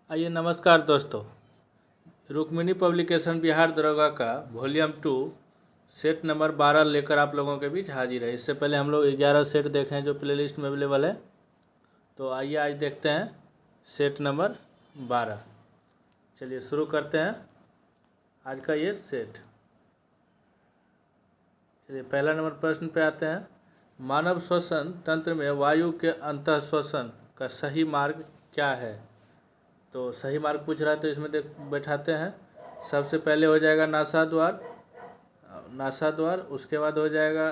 आइए नमस्कार दोस्तों। रुक्मिणी पब्लिकेशन बिहार दरोगा का वॉल्यूम 2 सेट नंबर 12 लेकर आप लोगों के बीच हाजिर है। इससे पहले हम लोग 11 सेट देखे हैं जो प्लेलिस्ट में अवेलेबल है। तो आइए आज देखते हैं सेट नंबर 12। चलिए शुरू करते हैं आज का ये सेट। चलिए पहला नंबर प्रश्न पे आते हैं। मानव श्वसन तंत्र में वायु के अंतःश्वसन का सही मार्ग क्या है? तो सही मार्ग पूछ रहा है तो इसमें बैठाते हैं। सबसे पहले हो जाएगा नासाद्वार, उसके बाद हो जाएगा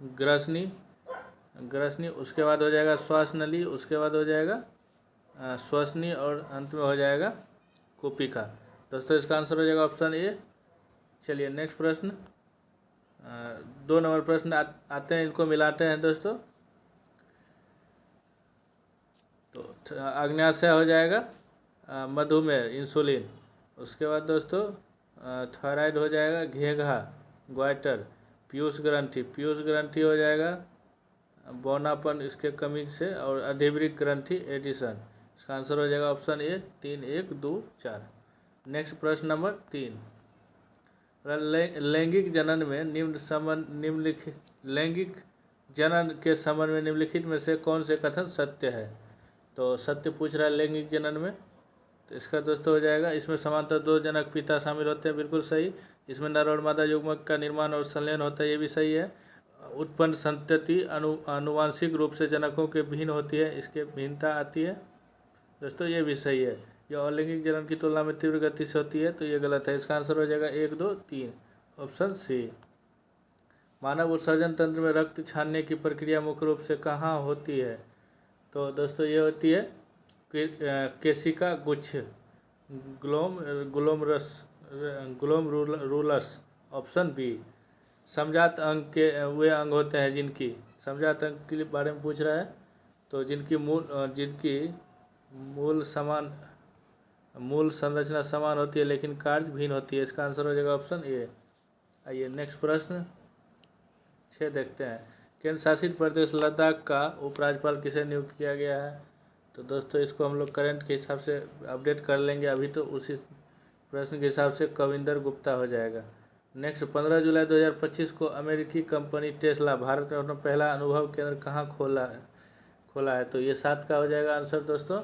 ग्रसनी, उसके बाद हो जाएगा श्वास नली, उसके बाद हो जाएगा श्वसनी और अंत में हो जाएगा कुपिका। दोस्तों इसका आंसर हो जाएगा ऑप्शन ए। चलिए नेक्स्ट प्रश्न, 2 नंबर प्रश्न आते हैं, इनको मिलाते हैं दोस्तों। तो आग्नेयाशय हो जाएगा मधुमेह इंसुलिन, उसके बाद दोस्तों थायराइड हो जाएगा घेघा ग्वाइटर, पीयूष ग्रंथि हो जाएगा बौनापन इसके कमी से, और अधिवृक्क ग्रंथि एडिशन। इसका आंसर हो जाएगा ऑप्शन ए 3, 1, 2, 4। नेक्स्ट प्रश्न नंबर 3, लैंगिक जनन में निम्नलिखित लैंगिक जनन के संबंध में निम्नलिखित में से कौन से कथन सत्य है? तो सत्य पूछ रहा है लैंगिक जनन में, तो इसका दोस्तों हो जाएगा इसमें समांतर 2 जनक पिता शामिल होते हैं, बिल्कुल सही। इसमें नर और मादा युग्मक का निर्माण और संलयन होता है, ये भी सही है। उत्पन्न संतति आनुवांशिक रूप से जनकों के भिन्न होती है, इसके भिन्नता आती है दोस्तों, ये भी सही है। यह अलैंगिक जनन की तुलना में तीव्र गति से होती है, तो ये गलत है। इसका आंसर हो जाएगा 1, 2, 3 ऑप्शन सी। मानव उत्सर्जन तंत्र में रक्त छानने की प्रक्रिया मुख्य रूप से कहाँ होती है? तो दोस्तों ये होती है केशिका गुच्छ ग्लोमरुलस ऑप्शन बी। समजात अंग के वे अंग होते हैं जिनकी, समजात अंग के बारे में पूछ रहा है, तो जिनकी मूल संरचना समान होती है लेकिन कार्य भिन्न होती है। इसका आंसर हो जाएगा ऑप्शन ए। आइए नेक्स्ट प्रश्न 6 देखते हैं। केंद्र शासित प्रदेश लद्दाख का उपराज्यपाल किसे नियुक्त किया गया है? तो दोस्तों इसको हम लोग करंट के हिसाब से अपडेट कर लेंगे, अभी तो उसी प्रश्न के हिसाब से कविंदर गुप्ता हो जाएगा। नेक्स्ट 15 जुलाई 2025 को अमेरिकी कंपनी टेस्ला भारत में अपना पहला अनुभव केंद्र कहाँ खोला है? तो ये 7 का हो जाएगा आंसर दोस्तों,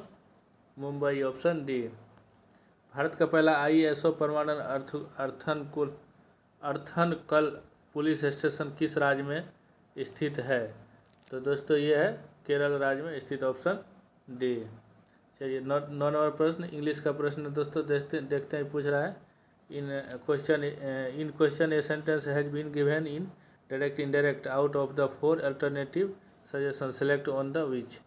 मुंबई ऑप्शन डी। भारत का पहला ISO प्रमाणन अर्थनकल पुलिस स्टेशन किस राज्य में स्थित है? तो दोस्तों ये है केरल राज्य में स्थित ऑप्शन डी। चलिए 9 नंबर प्रश्न इंग्लिश का प्रश्न दोस्तों देखते हैं पूछ रहा है। In question a sentence has been given in direct indirect out of the 4 alternative suggestion select on the which.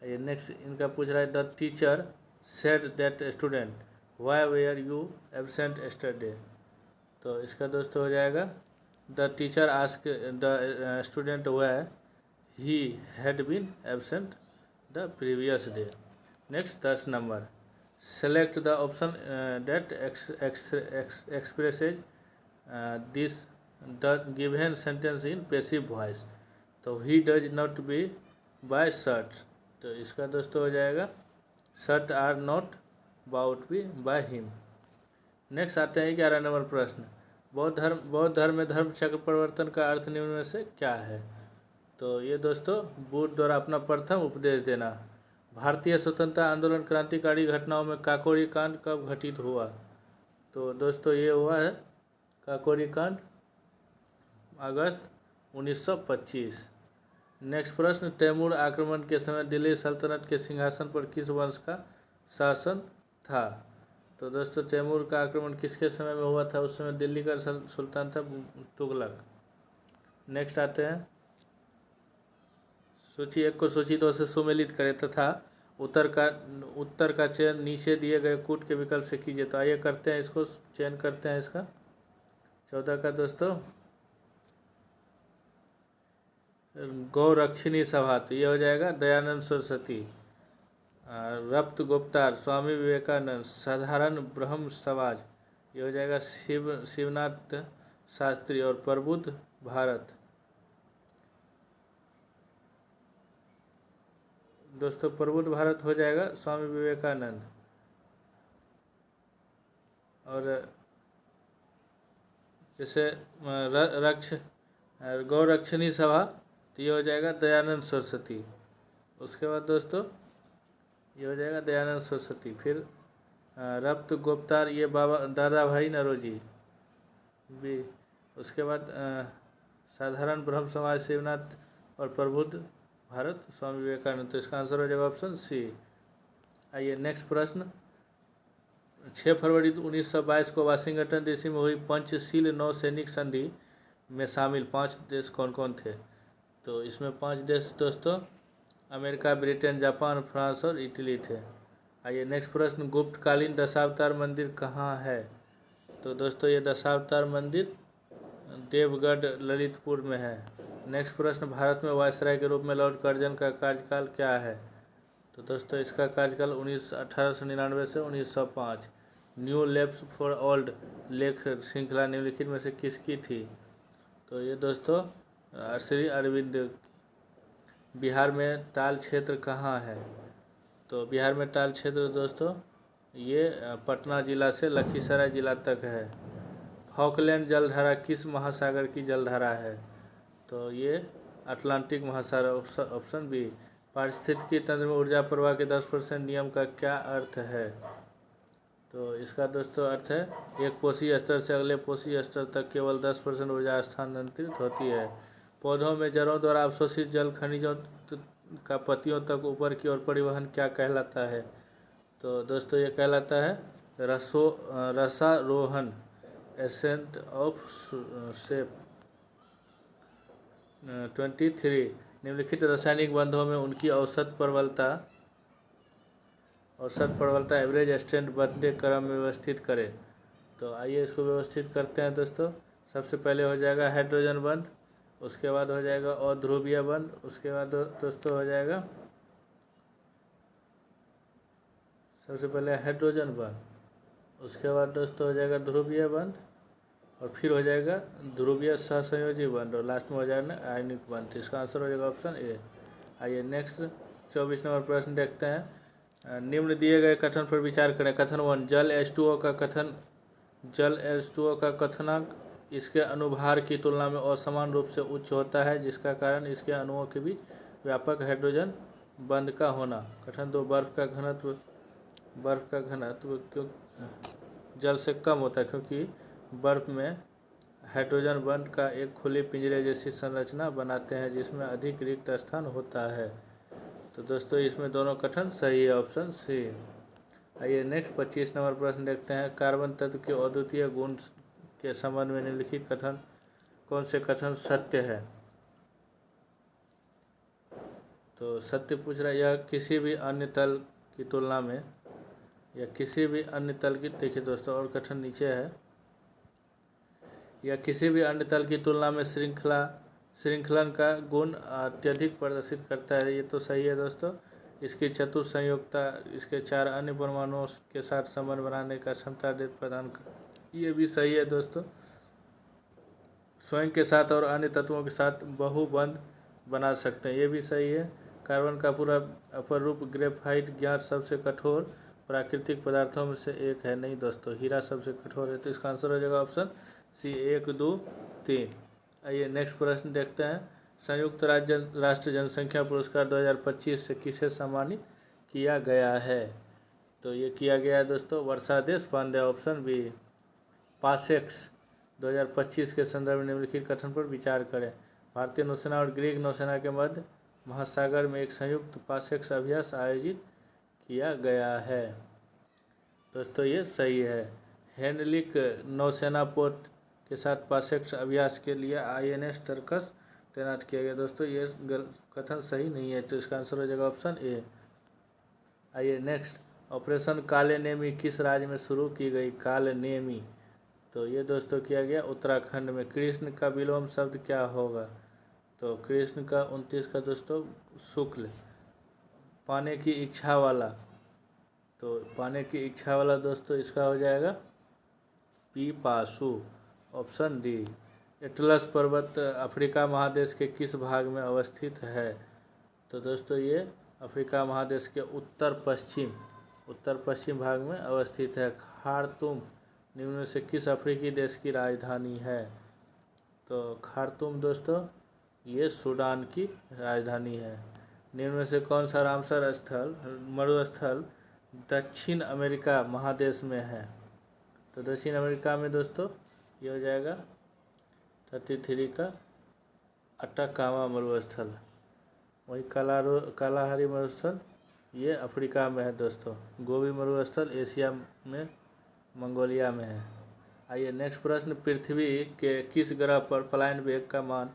Next इनका पूछ रहा है the teacher said that student why were you absent yesterday. तो इसका दोस्तों हो जाएगा the teacher ask the student why he had been absent the previous day. Next 10 number, select the option that expresses this the given sentence in passive voice. तो he does not be buy shirt, तो इसका दोस्तों हो जाएगा shirt are not bought be by him. Next आते हैं 11 number प्रश्न, बौद्ध धर्म में धर्म चक्र परिवर्तन का अर्थ निम्न में से क्या है? तो ये दोस्तों बुद्ध द्वारा अपना प्रथम उपदेश देना। भारतीय स्वतंत्रता आंदोलन क्रांतिकारी घटनाओं में काकोरी कांड कब घटित हुआ? तो दोस्तों ये हुआ है काकोरी कांड अगस्त 1925। नेक्स्ट प्रश्न, तैमूर आक्रमण के समय दिल्ली सल्तनत के सिंहासन पर किस वंश का शासन था? तो दोस्तों तैमूर का आक्रमण किसके समय में हुआ था? उस समय दिल्ली का सुल्तान था तुगलक। नेक्स्ट आते हैं सूची 1 को सूची 2 से सुमेलित करें तथा उत्तर का चयन नीचे दिए गए कूट के विकल्प से कीजिए। तो आइए करते हैं, इसको चयन करते हैं। इसका 14 का दोस्तों गौरक्षिणी सभा, तो ये हो जाएगा दयानंद सरस्वती। रप्त गुप्तार स्वामी विवेकानंद, साधारण ब्रह्म समाज, ये हो जाएगा शिवनाथ शास्त्री, और प्रबुद्ध भारत। दोस्तों प्रबुद्ध भारत हो जाएगा स्वामी विवेकानंद। और जैसे गौरक्षणी सभा, तो ये हो जाएगा दयानंद सरस्वती। उसके बाद दोस्तों ये हो जाएगा दयानंद सरस्वती। फिर रफ्त गुप्तार, ये बाबा दादा भाई नौरोजी भी। उसके बाद साधारण ब्रह्म समाज शिवनाथ और प्रबुद्ध भारत स्वामी विवेकानंद। तो इसका आंसर हो जाएगा ऑप्शन सी। आइए नेक्स्ट प्रश्न। 6 फरवरी 1922 को वाशिंगटन डीसी में हुई पंचशील नौसैनिक संधि में शामिल 5 देश कौन कौन थे? तो इसमें 5 देश दोस्तों अमेरिका, ब्रिटेन, जापान, फ्रांस और इटली थे। आइए नेक्स्ट प्रश्न। गुप्तकालीन दशावतार मंदिर कहाँ है? तो दोस्तों ये दशावतार मंदिर देवगढ़ ललितपुर में है। नेक्स्ट प्रश्न। भारत में वायसराय के रूप में लॉर्ड कर्जन का कार्यकाल क्या है? तो दोस्तों इसका कार्यकाल 1899 से 1905। न्यू लैब्स फॉर ओल्ड लेख श्रृंखला निम्नलिखित में से किसकी थी? तो ये दोस्तों श्री अरविंद। बिहार में ताल क्षेत्र कहाँ है? तो बिहार में ताल क्षेत्र दोस्तों ये पटना जिला से लखीसराय जिला तक है। फॉकलैंड जलधारा किस महासागर की जलधारा है? तो ये अटलांटिक महासागर, ऑप्शन बी। पारिस्थितिकी तंत्र में ऊर्जा प्रवाह के 10% नियम का क्या अर्थ है? तो इसका दोस्तों अर्थ है एक पोषी स्तर से अगले पोषी स्तर तक केवल 10% ऊर्जा स्थानांतरित होती है। पौधों में जड़ों द्वारा अवशोषित जल खनिजों का पत्तियों तक ऊपर की ओर परिवहन क्या कहलाता है? तो दोस्तों ये कहलाता है रसारोहण, एसेंट ऑफ शेप। 23 निम्नलिखित रासायनिक बंधों में उनकी औसत प्रबलता एवरेज स्ट्रेंथ बनते क्रम में व्यवस्थित करें। तो आइए इसको व्यवस्थित करते हैं दोस्तों। सबसे पहले हो जाएगा हाइड्रोजन बंध, उसके बाद हो जाएगा अध्रुवीय बंध, उसके बाद दोस्तों हो जाएगा सबसे पहले हाइड्रोजन बंध, उसके बाद दोस्तों हो जाएगा ध्रुवीय बंध, और फिर हो जाएगा ध्रुवीय सहसंयोजी बंध, और लास्ट में हो जाएगा आयनिक बंध। इसका आंसर हो जाएगा ऑप्शन ए। आइए नेक्स्ट 24 नंबर प्रश्न देखते हैं। निम्न दिए गए कथन पर विचार करें। कथन 1। जल H2O का कथनांक इसके अनुभार की तुलना में असमान रूप से उच्च होता है, जिसका कारण इसके अणुओं के बीच व्यापक हाइड्रोजन बंध का होना। कथन 2। बर्फ का घनत्व क्यों जल से कम होता है, क्योंकि बर्फ में हाइड्रोजन बंध का एक खुले पिंजरे जैसी संरचना बनाते हैं जिसमें अधिक रिक्त स्थान होता है। तो दोस्तों इसमें दोनों कथन सही है, ऑप्शन सी। आइए नेक्स्ट 25 नंबर प्रश्न देखते हैं। कार्बन तत्व के अद्वितीय गुण के संबंध में निम्नलिखित कौन से कथन सत्य है? तो सत्य पूछ रहा है यह किसी भी अन्य तल की तुलना में, देखिए दोस्तों और कथन नीचे है, या किसी भी अन्य तल की तुलना में श्रृंखलन का गुण अत्यधिक प्रदर्शित करता है। ये तो सही है दोस्तों। इसकी चतुर संयोगता इसके 4 अन्य परमाणुओं के साथ संबंध बनाने का क्षमता प्रदान कर, ये भी सही है दोस्तों। स्वयं के साथ और अन्य तत्वों के साथ बहुबंध बना सकते हैं, ये भी सही है। कार्बन का पूरा अपर रूप ग्रेफाइट ज्ञात सबसे कठोर प्राकृतिक पदार्थों में से एक है। नहीं दोस्तों, हीरा सबसे कठोर है। तो इसका आंसर हो जाएगा ऑप्शन सी 1, 2, 3। आइए नेक्स्ट प्रश्न देखते हैं। संयुक्त राष्ट्र जनसंख्या पुरस्कार 2025 से किसे सम्मानित किया गया है? तो ये किया गया है दोस्तों वर्षा देशपांडे, ऑप्शन बी। पासेक्स 2025 के संदर्भ में निम्नलिखित कथन पर विचार करें। भारतीय नौसेना और ग्रीक नौसेना के मध्य महासागर में एक संयुक्त पासेक्स अभ्यास आयोजित किया गया है। दोस्तों ये सही है। हेनलिक नौसेना पोत के साथ पासेक्स अभ्यास के लिए INS टर्कस तैनात किया गया। दोस्तों ये कथन सही नहीं है, तो इसका आंसर हो जाएगा ऑप्शन ए। आइए नेक्स्ट। ऑपरेशन काले नेमी किस राज्य में शुरू की गई? काले नेमी, तो ये दोस्तों किया गया उत्तराखंड में। कृष्ण का विलोम शब्द क्या होगा? तो कृष्ण का 29 का दोस्तों शुक्ल। पाने की इच्छा वाला, तो पाने की इच्छा वाला दोस्तों इसका हो जाएगा पीपासु, ऑप्शन डी। एटलस पर्वत अफ्रीका महादेश के किस भाग में अवस्थित है? तो दोस्तों ये अफ्रीका महादेश के उत्तर पश्चिम भाग में अवस्थित है। खार्तूम निम्न में से किस अफ्रीकी देश की राजधानी है? तो खार्तूम दोस्तों ये सूडान की राजधानी है। निम्न में से कौन सा रामसर स्थल मरुस्थल दक्षिण अमेरिका महादेश में है? तो दक्षिण अमेरिका में दोस्तों ये हो जाएगा 33 का अटाकामा मरुस्थल। वही कालाहारी मरुस्थल ये अफ्रीका में है दोस्तों। गोबी मरुस्थल एशिया में मंगोलिया में है। आइए नेक्स्ट प्रश्न, पृथ्वी के किस ग्रह पर पलायन वेग का मान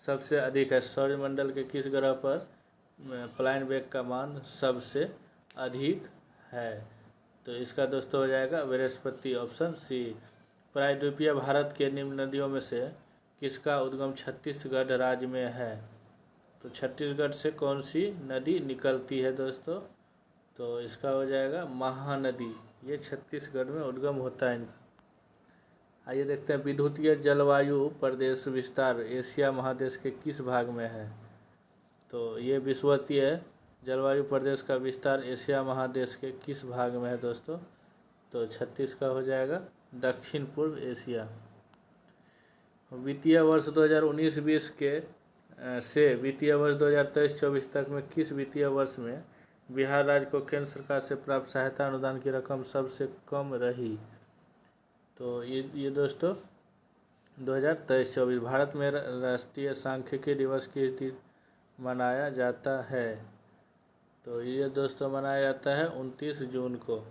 सबसे अधिक है? सौरमंडल के किस ग्रह पर पलायन वेग का मान सबसे अधिक है? तो इसका दोस्तों हो जाएगा बृहस्पति, ऑप्शन सी। प्रायद्वीपीय भारत के निम्न नदियों में से किसका उद्गम छत्तीसगढ़ राज्य में है? तो छत्तीसगढ़ से कौन सी नदी निकलती है दोस्तों? तो इसका हो जाएगा महानदी। ये छत्तीसगढ़ में उद्गम होता है इनका। आइए देखते हैं, विद्युतीय जलवायु प्रदेश विस्तार एशिया महादेश के किस भाग में है? तो ये विषुवतीय जलवायु प्रदेश का विस्तार एशिया महादेश के किस भाग में है दोस्तों? तो 36 का हो जाएगा दक्षिण पूर्व एशिया। वित्तीय वर्ष 2019-20 के से वित्तीय वर्ष 2023-24 तक में किस वित्तीय वर्ष में बिहार राज्य को केंद्र सरकार से प्राप्त सहायता अनुदान की रकम सबसे कम रही? तो ये दोस्तों 2023-24 भारत में राष्ट्रीय सांख्यिकी दिवस किस दिन मनाया जाता है? तो ये दोस्तों मनाया जाता है 29 जून को,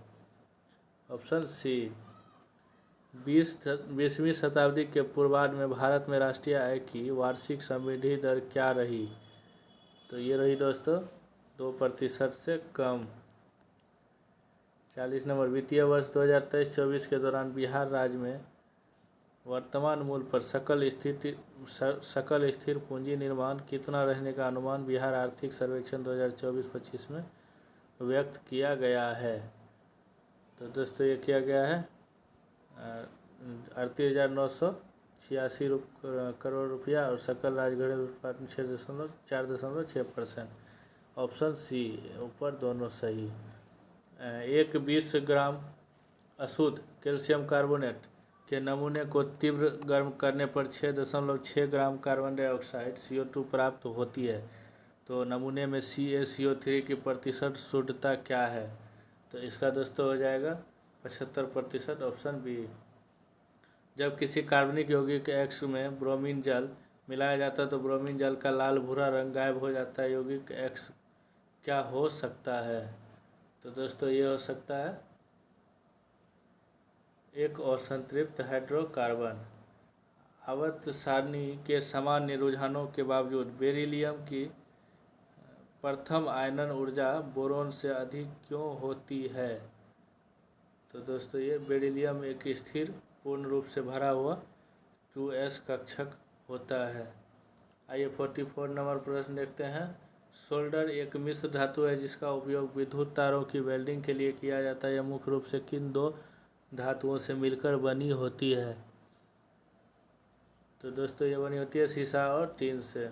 ऑप्शन सी। 20वीं शताब्दी के पूर्वार्ध में भारत में राष्ट्रीय आय की वार्षिक समृद्धि दर क्या रही? तो ये रही दोस्तों 2% से कम। 40 नंबर, वित्तीय वर्ष 2023-24 के दौरान बिहार राज्य में वर्तमान मूल्य पर सकल स्थिर पूंजी निर्माण कितना रहने का अनुमान बिहार आर्थिक सर्वेक्षण 2024-25 में व्यक्त किया गया है? तो दोस्तों ये किया गया है 38,986 करोड़ रुपया और सकल राज्य घरेलू उत्पादन 4.6%, ऑप्शन सी। ऊपर दोनों सही। 20 ग्राम अशुद्ध कैल्शियम कार्बोनेट के नमूने को तीव्र गर्म करने पर 6.6 ग्राम कार्बन डाइऑक्साइड CO2 प्राप्त होती है। तो नमूने में CaCO3 की प्रतिशत शुद्धता क्या है? तो इसका दोस्तों हो जाएगा 75%, ऑप्शन बी। जब किसी कार्बनिक यौगिक X में ब्रोमीन जल मिलाया जाता है तो ब्रोमीन जल का लाल भूरा रंग गायब हो जाता है। यौगिक X क्या हो सकता है? तो दोस्तों ये हो सकता है एक और संतृप्त हाइड्रोकार्बन। आवर्त सारणी के सामान्य रुझानों के बावजूद बेरिलियम की प्रथम आयनन ऊर्जा बोरोन से अधिक क्यों होती है? तो दोस्तों ये बेरिलियम एक स्थिर पूर्ण रूप से भरा हुआ 2s कक्षक होता है। आइए 44 नंबर प्रश्न देखते हैं। सोल्डर एक मिश्र धातु है जिसका उपयोग विद्युत तारों की वेल्डिंग के लिए किया जाता है। यह मुख्य रूप से किन दो धातुओं से मिलकर बनी होती है? तो दोस्तों ये बनी होती है शीशा और टीन से।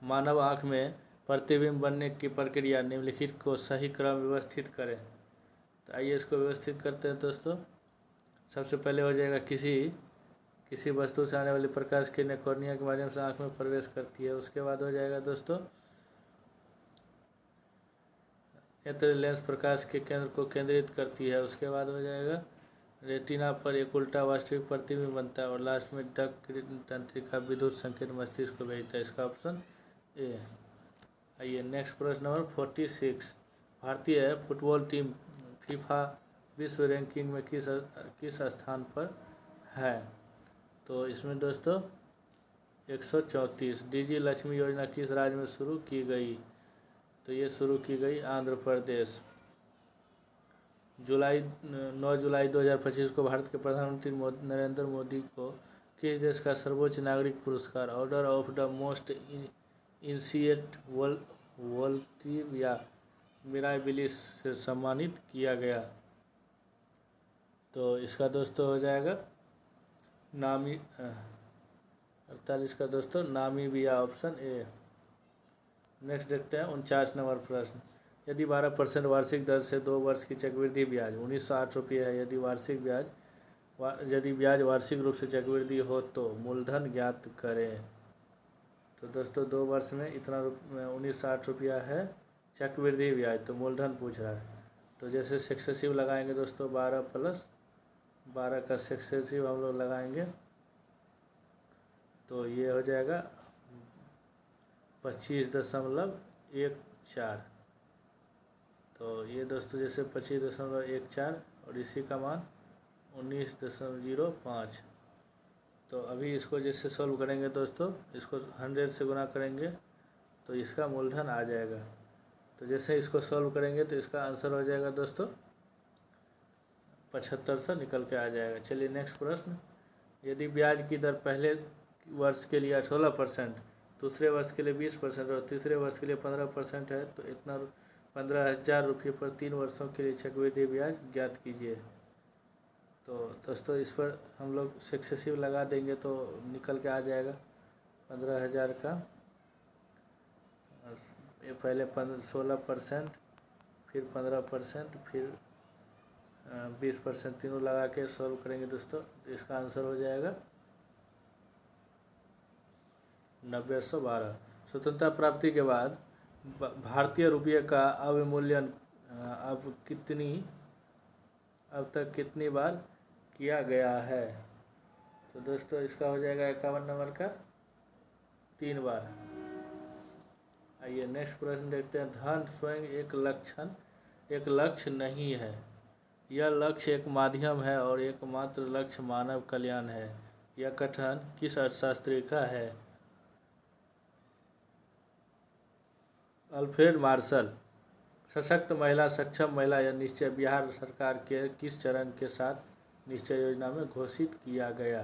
मानव आँख में प्रतिबिंब बनने की प्रक्रिया निम्नलिखित को सही क्रम व्यवस्थित करें। तो आइए इसको व्यवस्थित करते हैं दोस्तों। सबसे पहले हो जाएगा किसी वस्तु से आने वाली प्रकाश किरणें कॉर्निया के माध्यम से आँख में प्रवेश करती है। उसके बाद हो जाएगा दोस्तों नेत्र लेंस प्रकाश के केंद्र को केंद्रित करती है। उसके बाद हो जाएगा रेटिना पर एक उल्टा वास्तविक प्रतिबिंब बनता है और लास्ट में डक तंत्रिका विद्युत संकेत मस्तिष्क को भेजता है। इसका ऑप्शन ए। आइए नेक्स्ट प्रश्न नंबर 46। भारतीय फुटबॉल टीम फीफा विश्व रैंकिंग में किस स्थान पर है? तो इसमें दोस्तों 134। डीजी लक्ष्मी योजना किस राज्य में शुरू की गई? तो ये शुरू की गई आंध्र प्रदेश। 9 जुलाई 2025 को भारत के प्रधानमंत्री नरेंद्र मोदी को किस देश का सर्वोच्च नागरिक पुरस्कार Order of the Most initiate Welwitschia Mirabilis से सम्मानित किया गया? तो इसका दोस्तों हो जाएगा 48 का दोस्तों नामीबिया, ऑप्शन ए। नेक्स्ट देखते हैं 49 नंबर प्रश्न। यदि 12% वार्षिक दर से 2 वर्ष की चक्रवृद्धि ब्याज 1908 रुपये है, यदि ब्याज वार्षिक रूप से चक्रवृद्धि हो तो मूलधन ज्ञात करें। तो दोस्तों 2 वर्ष में इतना 1960 रुपया है चक्रवृद्धि ब्याज, तो मूलधन पूछ रहा है। तो जैसे सक्सेसिव लगाएंगे दोस्तों 12 + 12 का सक्सेसिव हम लोग लगाएंगे तो ये हो जाएगा 25.14। तो ये दोस्तों जैसे 25.14 और इसी का मान 19.05। तो अभी इसको जैसे सॉल्व करेंगे दोस्तों, इसको 100 से गुना करेंगे तो इसका मूलधन आ जाएगा। तो जैसे इसको सॉल्व करेंगे तो इसका आंसर हो जाएगा दोस्तों 75 निकल के आ जाएगा। चलिए नेक्स्ट प्रश्न। यदि ब्याज की दर पहले वर्ष के लिए 18%, दूसरे वर्ष के लिए 20% और तीसरे वर्ष के लिए 15% है तो इतना 15,000 रुपये पर 3 वर्षों के लिए चक्रवृद्धि ब्याज ज्ञात कीजिए। तो दोस्तों इस पर हम लोग सक्सेसिव लगा देंगे तो निकल के आ जाएगा 15,000 का। ये पहले 16%, फिर 15%, फिर 20%, तीनों लगा के सॉल्व करेंगे दोस्तों तो इसका आंसर हो जाएगा 9,112। स्वतंत्रता प्राप्ति के बाद भारतीय रुपये का अवमूल्यन अब तक कितनी बार किया गया है। तो दोस्तों इसका हो जाएगा 51 नंबर का 3 बार। आइए नेक्स्ट प्रश्न देखते हैं। धन स्वयं एक लक्ष्य नहीं है, यह लक्ष्य एक माध्यम है और एकमात्र लक्ष्य मानव कल्याण है। यह कथन किस अर्थशास्त्री का है। Alfred Marshall. सशक्त महिला, सक्षम महिला यह निश्चय बिहार सरकार के किस चरण के साथ निश्चय योजना में घोषित किया गया।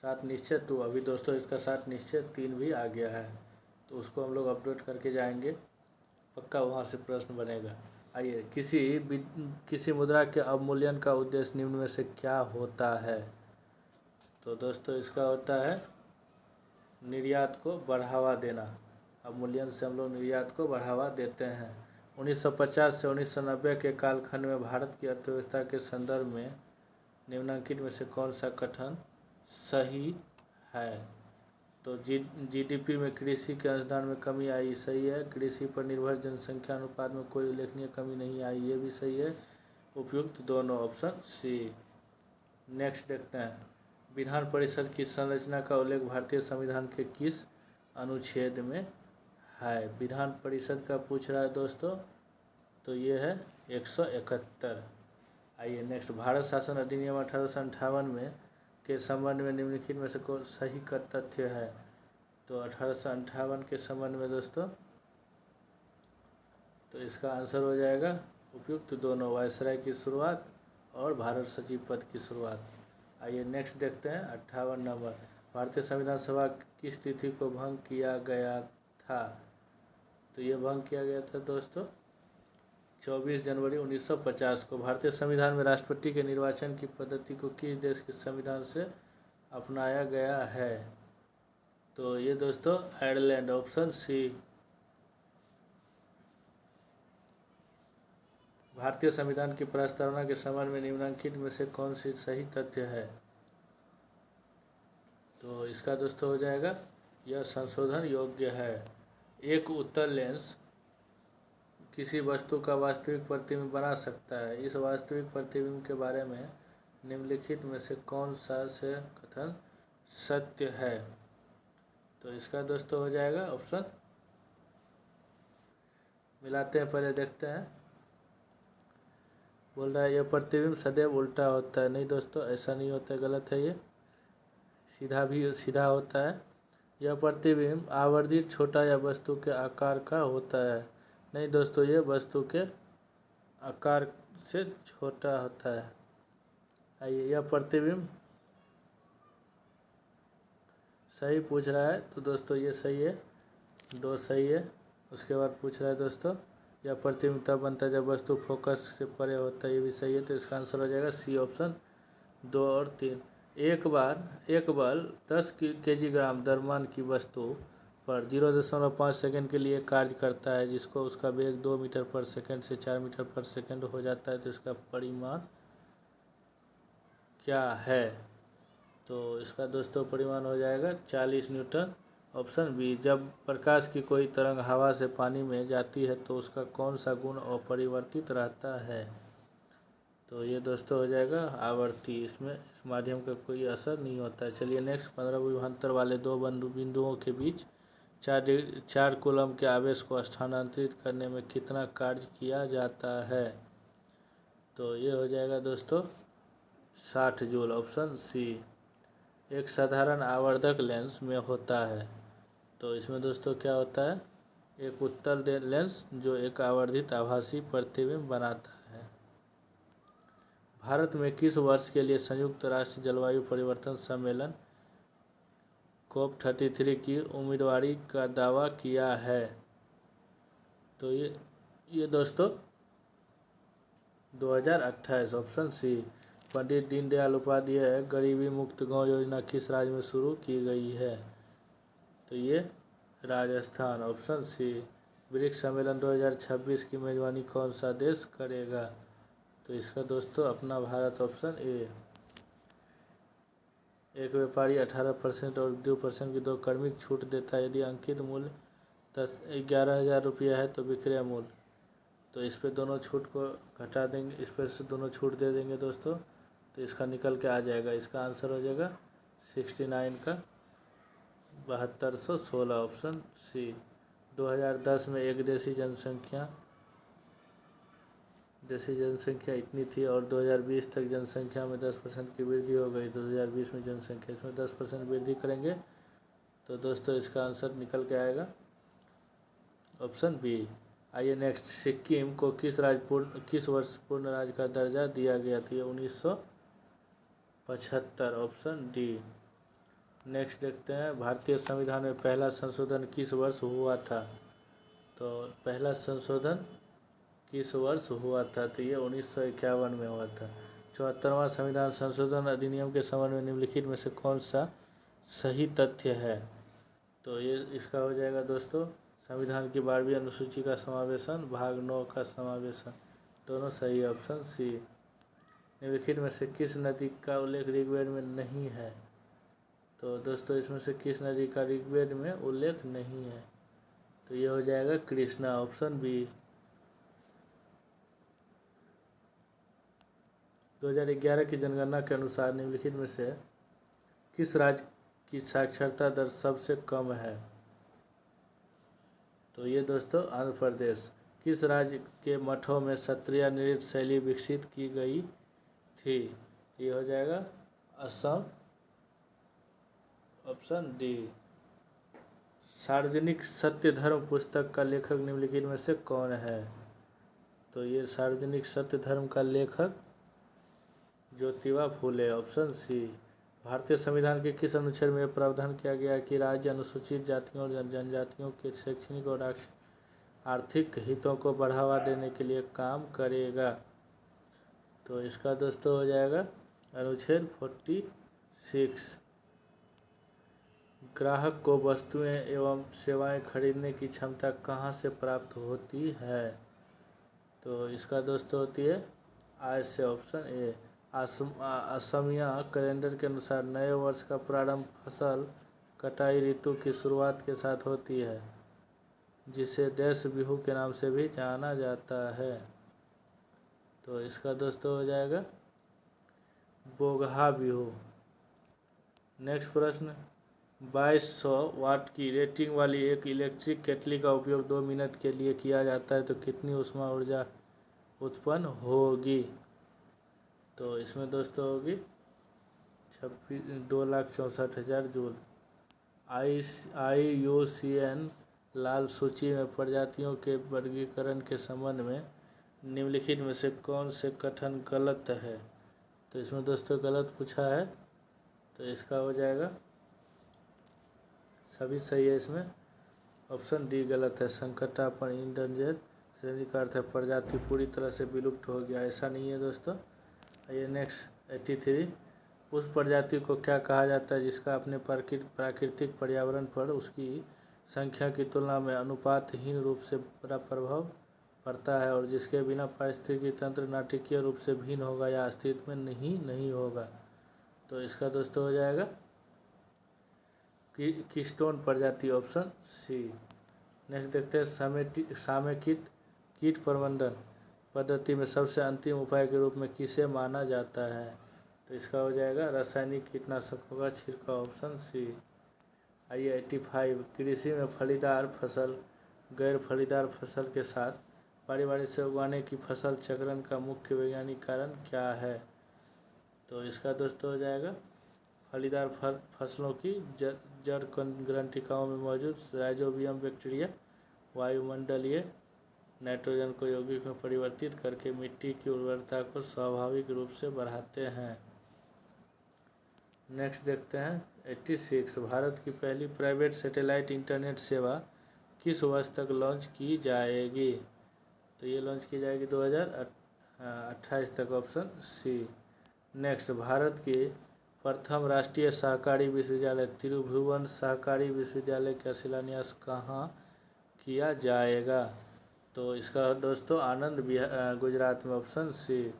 7 निश्चय 2। अभी दोस्तों इसका 7 निश्चय 3 भी आ गया है तो उसको हम लोग अपडेट करके जाएंगे, पक्का वहाँ से प्रश्न बनेगा। आइए किसी मुद्रा के अवमूल्यन का उद्देश्य निम्न में से क्या होता है। तो दोस्तों इसका होता है निर्यात को बढ़ावा देना। अवमूल्यन से हम लोग निर्यात को बढ़ावा देते हैं। 1950 से 1990 के कालखंड में भारत की अर्थव्यवस्था के संदर्भ में निम्नलिखित में से कौन सा कथन सही है। तो जीडीपी में कृषि के अनुदान में कमी आई, सही है। कृषि पर निर्भर जनसंख्या अनुपात में कोई उल्लेखनीय कमी नहीं आई, ये भी सही है। उपयुक्त दोनों, ऑप्शन सी। नेक्स्ट देखते हैं। विधान परिषद की संरचना का उल्लेख भारतीय संविधान के किस अनुच्छेद में है। विधान परिषद का पूछ रहा है दोस्तों तो ये है 171। आइए नेक्स्ट। भारत शासन अधिनियम 1858 में के संबंध में निम्नलिखित में से कौन सही का तथ्य है। तो 1858 के संबंध में दोस्तों तो इसका आंसर हो जाएगा उपयुक्त दोनों, वायसराय की शुरुआत और भारत सचिव पद की शुरुआत। आइए नेक्स्ट देखते हैं 58 नंबर। भारतीय संविधान सभा किस तिथि को भंग किया गया था। तो ये भंग किया गया था दोस्तों 24 जनवरी 1950 को। भारतीय संविधान में राष्ट्रपति के निर्वाचन की पद्धति को किस देश के संविधान से अपनाया गया है। तो ये दोस्तों आयरलैंड, ऑप्शन सी। भारतीय संविधान की प्रस्तावना के संबंध में निम्नलिखित में से कौन सी सही तथ्य है। तो इसका दोस्तों हो जाएगा यह संशोधन योग्य है। एक उत्तल लेंस किसी वस्तु का वास्तविक प्रतिबिंब बना सकता है। इस वास्तविक प्रतिबिंब के बारे में निम्नलिखित में से कौन सा से कथन सत्य है। तो इसका दोस्तों हो जाएगा ऑप्शन, मिलाते हैं पहले देखते हैं। बोल रहा है यह प्रतिबिंब सदैव उल्टा होता है। नहीं दोस्तों ऐसा नहीं होता है, गलत है। ये सीधा होता है। यह प्रतिबिंब आवर्धित छोटा या वस्तु के आकार का होता है। नहीं दोस्तों ये वस्तु के आकार से छोटा होता है। आइए यह प्रतिबिंब सही पूछ रहा है तो दोस्तों ये सही है, 2 सही है। उसके बाद पूछ रहा है दोस्तों यह प्रतिबिंब तब बनता है जब वस्तु फोकस से परे होता है, ये भी सही है। तो इसका आंसर हो जाएगा सी, ऑप्शन 2 और 3। एक बल 10 kg द्रव्यमान की वस्तु पर 0.5 सेकंड के लिए कार्य करता है, जिसको उसका वेग 2 मीटर पर सेकंड से 4 मीटर पर सेकंड हो जाता है, तो इसका परिमाण क्या है? तो इसका दोस्तों परिमाण हो जाएगा 40 न्यूटन। ऑप्शन बी, जब प्रकाश की कोई तरंग हवा से पानी में जाती है तो उसका कौन सा गुण अपरिवर्तित रहता है? तो ये दोस्तों हो जाएगा आवर्ती, इसमें इस माध्यम का कोई असर नहीं होता है। चलिए नेक्स्ट, 15 विभवांतर वाले दो बिंदुओं के बीच 4 कूलम के आवेश को स्थानांतरित करने में कितना कार्य किया जाता है? तो ये हो जाएगा दोस्तों 60 जूल। Option C. एक साधारण आवर्धक लेंस में होता है, तो इसमें दोस्तों क्या होता है? एक उत्तल लेंस जो एक आवर्धित आभासी प्रतिबिंब बनाता है। भारत में किस वर्ष के लिए संयुक्त राष्ट्र जलवायु परिवर्तन सम्मेलन COP33 की उम्मीदवारी का दावा किया है? तो ये दोस्तों 2028। Option C. पंडित दीनदयाल उपाध्याय गरीबी मुक्त गांव योजना किस राज्य में शुरू की गई है? तो ये राजस्थान। Option C. ब्रिक्स सम्मेलन 2026 की मेजबानी कौन सा देश करेगा? तो इसका दोस्तों अपना भारत। Option A. एक व्यापारी 18% और 2% की 2 क्रमिक छूट देता है यदि अंकित मूल्य 11,000 रुपया है तो विक्रय मूल्य। तो इस पे दोनों छूट को घटा देंगे, इस पर से दोनों छूट दे देंगे दोस्तों, तो इसका निकल के आ जाएगा। इसका आंसर हो जाएगा 69 का 7216। Option C. 2010 में एक देशी जनसंख्या इतनी थी और 2020 तक जनसंख्या में 10% की वृद्धि हो गई। 2020 में जनसंख्या, इसमें 10% वृद्धि करेंगे तो दोस्तों इसका आंसर निकल के आएगा ऑप्शन बी। आइए नेक्स्ट, सिक्किम को किस वर्ष पूर्ण राज्य का दर्जा दिया गया था? 1975। Option D. नेक्स्ट देखते हैं, भारतीय संविधान में पहला संशोधन किस वर्ष हुआ था? तो पहला संशोधन किस वर्ष हुआ था? तो ये 1951 में हुआ था। 74वां संविधान संशोधन अधिनियम के संबंध में निम्नलिखित में से कौन सा सही तथ्य है? तो ये इसका हो जाएगा दोस्तों संविधान की 12वीं अनुसूची का समावेशन, भाग 9 का समावेशन, दोनों सही है। Option C. निम्नलिखित में से किस नदी का उल्लेख ऋग्वेद में नहीं है? तो दोस्तों इसमें से किस नदी का ऋग्वेद में उल्लेख नहीं है? तो ये हो जाएगा कृष्णा। Option B. 2011 की जनगणना के अनुसार निम्नलिखित में से किस राज्य की साक्षरता दर सबसे कम है? तो ये दोस्तों आंध्र प्रदेश। किस राज्य के मठों में क्षत्रिय नृत्य शैली विकसित की गई थी? ये हो जाएगा असम। Option D. सार्वजनिक सत्य धर्म पुस्तक का लेखक निम्नलिखित में से कौन है? तो ये सार्वजनिक सत्य धर्म का लेखक ज्योतिबा फूले। Option C. भारतीय संविधान के किस अनुच्छेद में प्रावधान किया गया है कि राज्य अनुसूचित जातियों और जनजातियों के शैक्षणिक और आर्थिक हितों को बढ़ावा देने के लिए काम करेगा? तो इसका दोस्तों हो जाएगा अनुच्छेद 46। ग्राहक को वस्तुएं एवं सेवाएं खरीदने की क्षमता कहाँ से प्राप्त होती है? तो इसका दोस्तों होती है आय से। Option A. असमिया कैलेंडर के अनुसार नए वर्ष का प्रारंभ फसल कटाई ऋतु की शुरुआत के साथ होती है, जिसे देश बिहू के नाम से भी जाना जाता है। तो इसका दोस्तों हो जाएगा बोगहा बिहू। नेक्स्ट प्रश्न, 2200 वाट की रेटिंग वाली एक इलेक्ट्रिक केटली का उपयोग 2 मिनट के लिए किया जाता है तो कितनी ऊष्मा ऊर्जा उत्पन्न होगी? तो इसमें दोस्तों होगी 2,64,000 जूल। IUCN लाल सूची में प्रजातियों के वर्गीकरण के संबंध में निम्नलिखित में से कौन से कथन गलत है? तो इसमें दोस्तों गलत पूछा है, तो इसका हो जाएगा सभी सही है इसमें। ऑप्शन डी गलत है। संकटापन्न इंडेंजर श्रेणी का अर्थ है प्रजाति पूरी तरह से विलुप्त हो गया, ऐसा नहीं है दोस्तों। ये नेक्स्ट 83, उस प्रजाति को क्या कहा जाता है जिसका अपने प्राकृतिक पर्यावरण पर उसकी संख्या की तुलना में अनुपातहीन रूप से बड़ा प्रभाव पड़ता है और जिसके बिना पारिस्थितिकी तंत्र नाटकीय रूप से भिन्न होगा या अस्तित्व में नहीं होगा। तो इसका दोस्तों हो जाएगा कीस्टोन प्रजाति, ऑप्शन सी। नेक्स्ट देखते हैं समेकित कीट प्रबंधन पद्धति में सबसे अंतिम उपाय के रूप में किसे माना जाता है। तो इसका हो जाएगा रासायनिक कीटनाशकों का छिड़काव, ऑप्शन सी। आइए 85 कृषि में फलीदार फसल गैर फलीदार फसल के साथ बारी से उगाने की फसल चक्रण का मुख्य वैज्ञानिक कारण क्या है। तो इसका दोस्तों हो जाएगा फलीदार फसलों की जड़ ग्रंथिकाओं में मौजूद राइजोबियम बैक्टीरिया वायुमंडलीय नाइट्रोजन को यौगिक में परिवर्तित करके मिट्टी की उर्वरता को स्वाभाविक रूप से बढ़ाते हैं। नेक्स्ट देखते हैं 86 भारत की पहली प्राइवेट सैटेलाइट इंटरनेट सेवा किस वर्ष तक लॉन्च की जाएगी। तो ये लॉन्च की जाएगी 2028 तक, ऑप्शन सी। नेक्स्ट भारत के प्रथम राष्ट्रीय सहकारी विश्वविद्यालय तिरुभुवन सहकारी विश्वविद्यालय का शिलान्यास कहाँ किया जाएगा। तो इसका दोस्तों आनंद गुजरात में, ऑप्शन सी।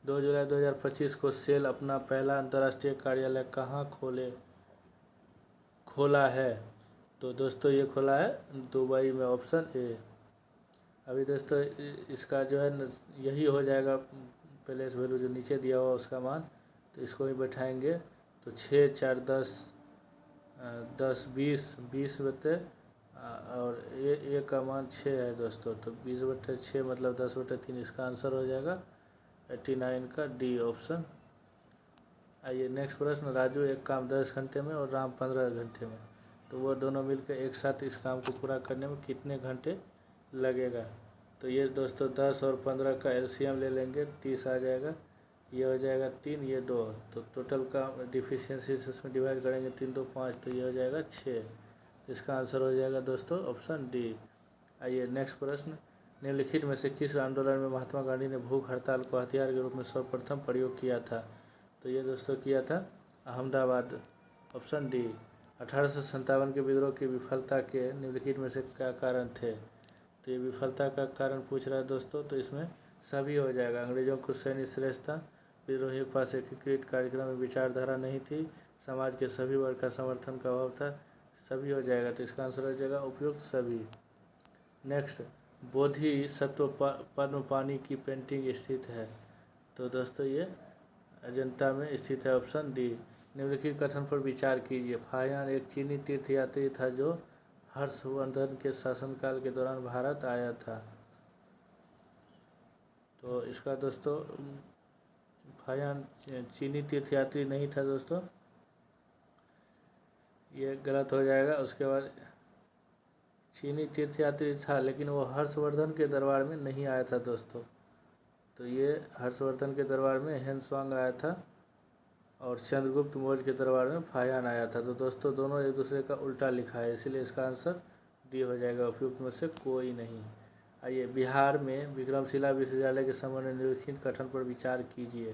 2 जुलाई 2025 को सेल अपना पहला अंतर्राष्ट्रीय कार्यालय कहाँ खोला है। तो दोस्तों ये खोला है दुबई में, ऑप्शन ए। अभी दोस्तों इसका जो है यही हो जाएगा प्लेस वैल्यू जो नीचे दिया हुआ उसका मान, तो इसको ही बैठाएंगे तो 6 4 10 10 20 बटे और ए का मान 6 है दोस्तों, तो 20/6 मतलब 10/3। इसका आंसर हो जाएगा 89 का डी, ऑप्शन। आइए नेक्स्ट प्रश्न, राजू एक काम 10 घंटे में और राम 15 घंटे में, तो वो दोनों मिलकर एक साथ इस काम को पूरा करने में कितने घंटे लगेगा। तो ये दोस्तों 10 और 15 का एलसीएम ले लेंगे, 30 आ जाएगा। ये हो जाएगा 3, ये 2, तो टोटल का डिफिशियंसी से उसमें डिवाइड करेंगे 3 2 5, तो ये हो जाएगा 6। इसका आंसर हो जाएगा दोस्तों ऑप्शन डी। आइए नेक्स्ट प्रश्न, निम्नलिखित में से किस आंदोलन में महात्मा गांधी ने भूख हड़ताल को हथियार के रूप में सर्वप्रथम प्रयोग किया था। तो ये दोस्तों किया था अहमदाबाद, ऑप्शन डी। 1857 के विद्रोह की विफलता के निम्नलिखित में से क्या कारण थे। तो ये विफलता का कारण पूछ रहा है दोस्तों, तो इसमें सभी हो जाएगा। अंग्रेजों को सैन्य श्रेष्ठता, विद्रोहियों के पास एकीकृत कार्यक्रम में विचारधारा नहीं थी, समाज के सभी वर्ग का समर्थन का अभाव था, सभी हो जाएगा। तो इसका आंसर हो जाएगा उपयुक्त सभी। नेक्स्ट, बोधिसत्व पद्म पानी की पेंटिंग स्थित है। तो दोस्तों ये अजंता में स्थित है, ऑप्शन डी। निम्नलिखित कथन पर विचार कीजिए। फाहियान एक चीनी तीर्थयात्री था जो हर्षवर्धन के शासनकाल के दौरान भारत आया था। तो इसका दोस्तों फाहियान चीनी तीर्थयात्री नहीं था दोस्तों, ये गलत हो जाएगा। उसके बाद चीनी तीर्थयात्री था लेकिन वो हर्षवर्धन के दरबार में नहीं आया था दोस्तों। तो ये हर्षवर्धन के दरबार में हेनस्वांग आया था और चंद्रगुप्त मौर्य के दरबार में फाहियान आया था। तो दोस्तों दोनों एक दूसरे का उल्टा लिखा है, इसीलिए इसका आंसर डी हो जाएगा, उपयुक्त में से कोई नहीं। आइए बिहार में विक्रमशिला विश्वविद्यालय के संबंध में निम्नलिखित कथन पर विचार कीजिए।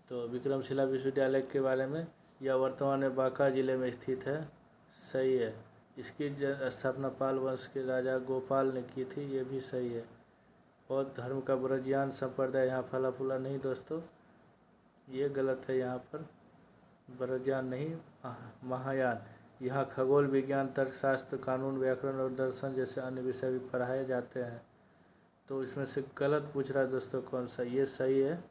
तो विक्रमशिला विश्वविद्यालय के बारे में, यह वर्तमान में बांका जिले में स्थित है, सही है। इसकी स्थापना पाल वंश के राजा गोपाल ने की थी, ये भी सही है। बौद्ध धर्म का ब्रजियान संप्रदाय यहाँ फला फूला नहीं दोस्तों, ये गलत है। यहाँ पर ब्रजियान नहीं महायान। यहाँ खगोल विज्ञान, तर्कशास्त्र, कानून, व्याकरण और दर्शन जैसे अन्य विषय भी पढ़ाए जाते हैं। तो इसमें से गलत पूछ रहा है दोस्तों कौन सा, ये सही है।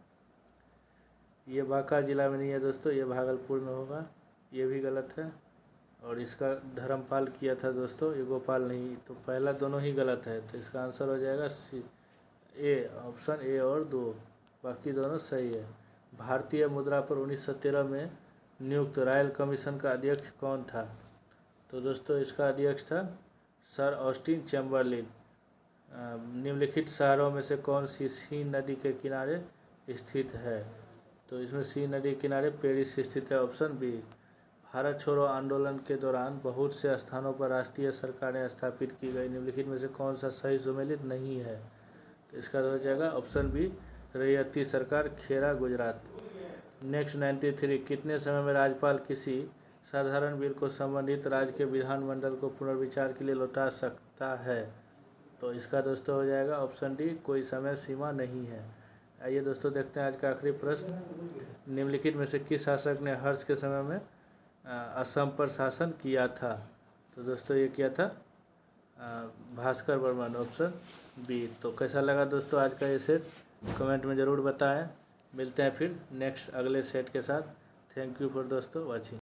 ये बांका जिला में नहीं है दोस्तों, ये भागलपुर में होगा, ये भी गलत है। और इसका धर्मपाल किया था दोस्तों, ये गोपाल नहीं, तो पहला दोनों ही गलत है। तो इसका आंसर हो जाएगा सी ए, ऑप्शन ए और 2, बाकी दोनों सही है। भारतीय मुद्रा पर 1913 में नियुक्त रॉयल कमीशन का अध्यक्ष कौन था। तो दोस्तों इसका अध्यक्ष था सर ऑस्टिन चैम्बरलिन। निम्नलिखित शहरों में से कौन सी सीन नदी के किनारे स्थित है। तो इसमें सीन नदी के किनारे पेरिस स्थित है, ऑप्शन बी। भारत छोड़ो आंदोलन के दौरान बहुत से स्थानों पर राष्ट्रीय सरकारें स्थापित की गई, निम्नलिखित में से कौन सा सही सुमेलित नहीं है। तो इसका हो जाएगा ऑप्शन बी, रैयती सरकार, खेरा, गुजरात। नेक्स्ट 93, कितने समय में राज्यपाल किसी साधारण बिल को संबंधित राज्य के विधानमंडल को पुनर्विचार के लिए लौटा सकता है। तो इसका दोस्तों हो जाएगा ऑप्शन डी, कोई समय सीमा नहीं है। आइए दोस्तों देखते हैं आज का आखिरी प्रश्न। निम्नलिखित में से किस शासक ने हर्ष के समय में असम पर शासन किया था? तो दोस्तों ये किया था भास्कर बर्मन, ऑप्शन बी। तो कैसा लगा दोस्तों आज का ये सेट, कमेंट में ज़रूर बताएं। मिलते हैं फिर नेक्स्ट अगले सेट के साथ। थैंक यू फॉर दोस्तों वॉचिंग।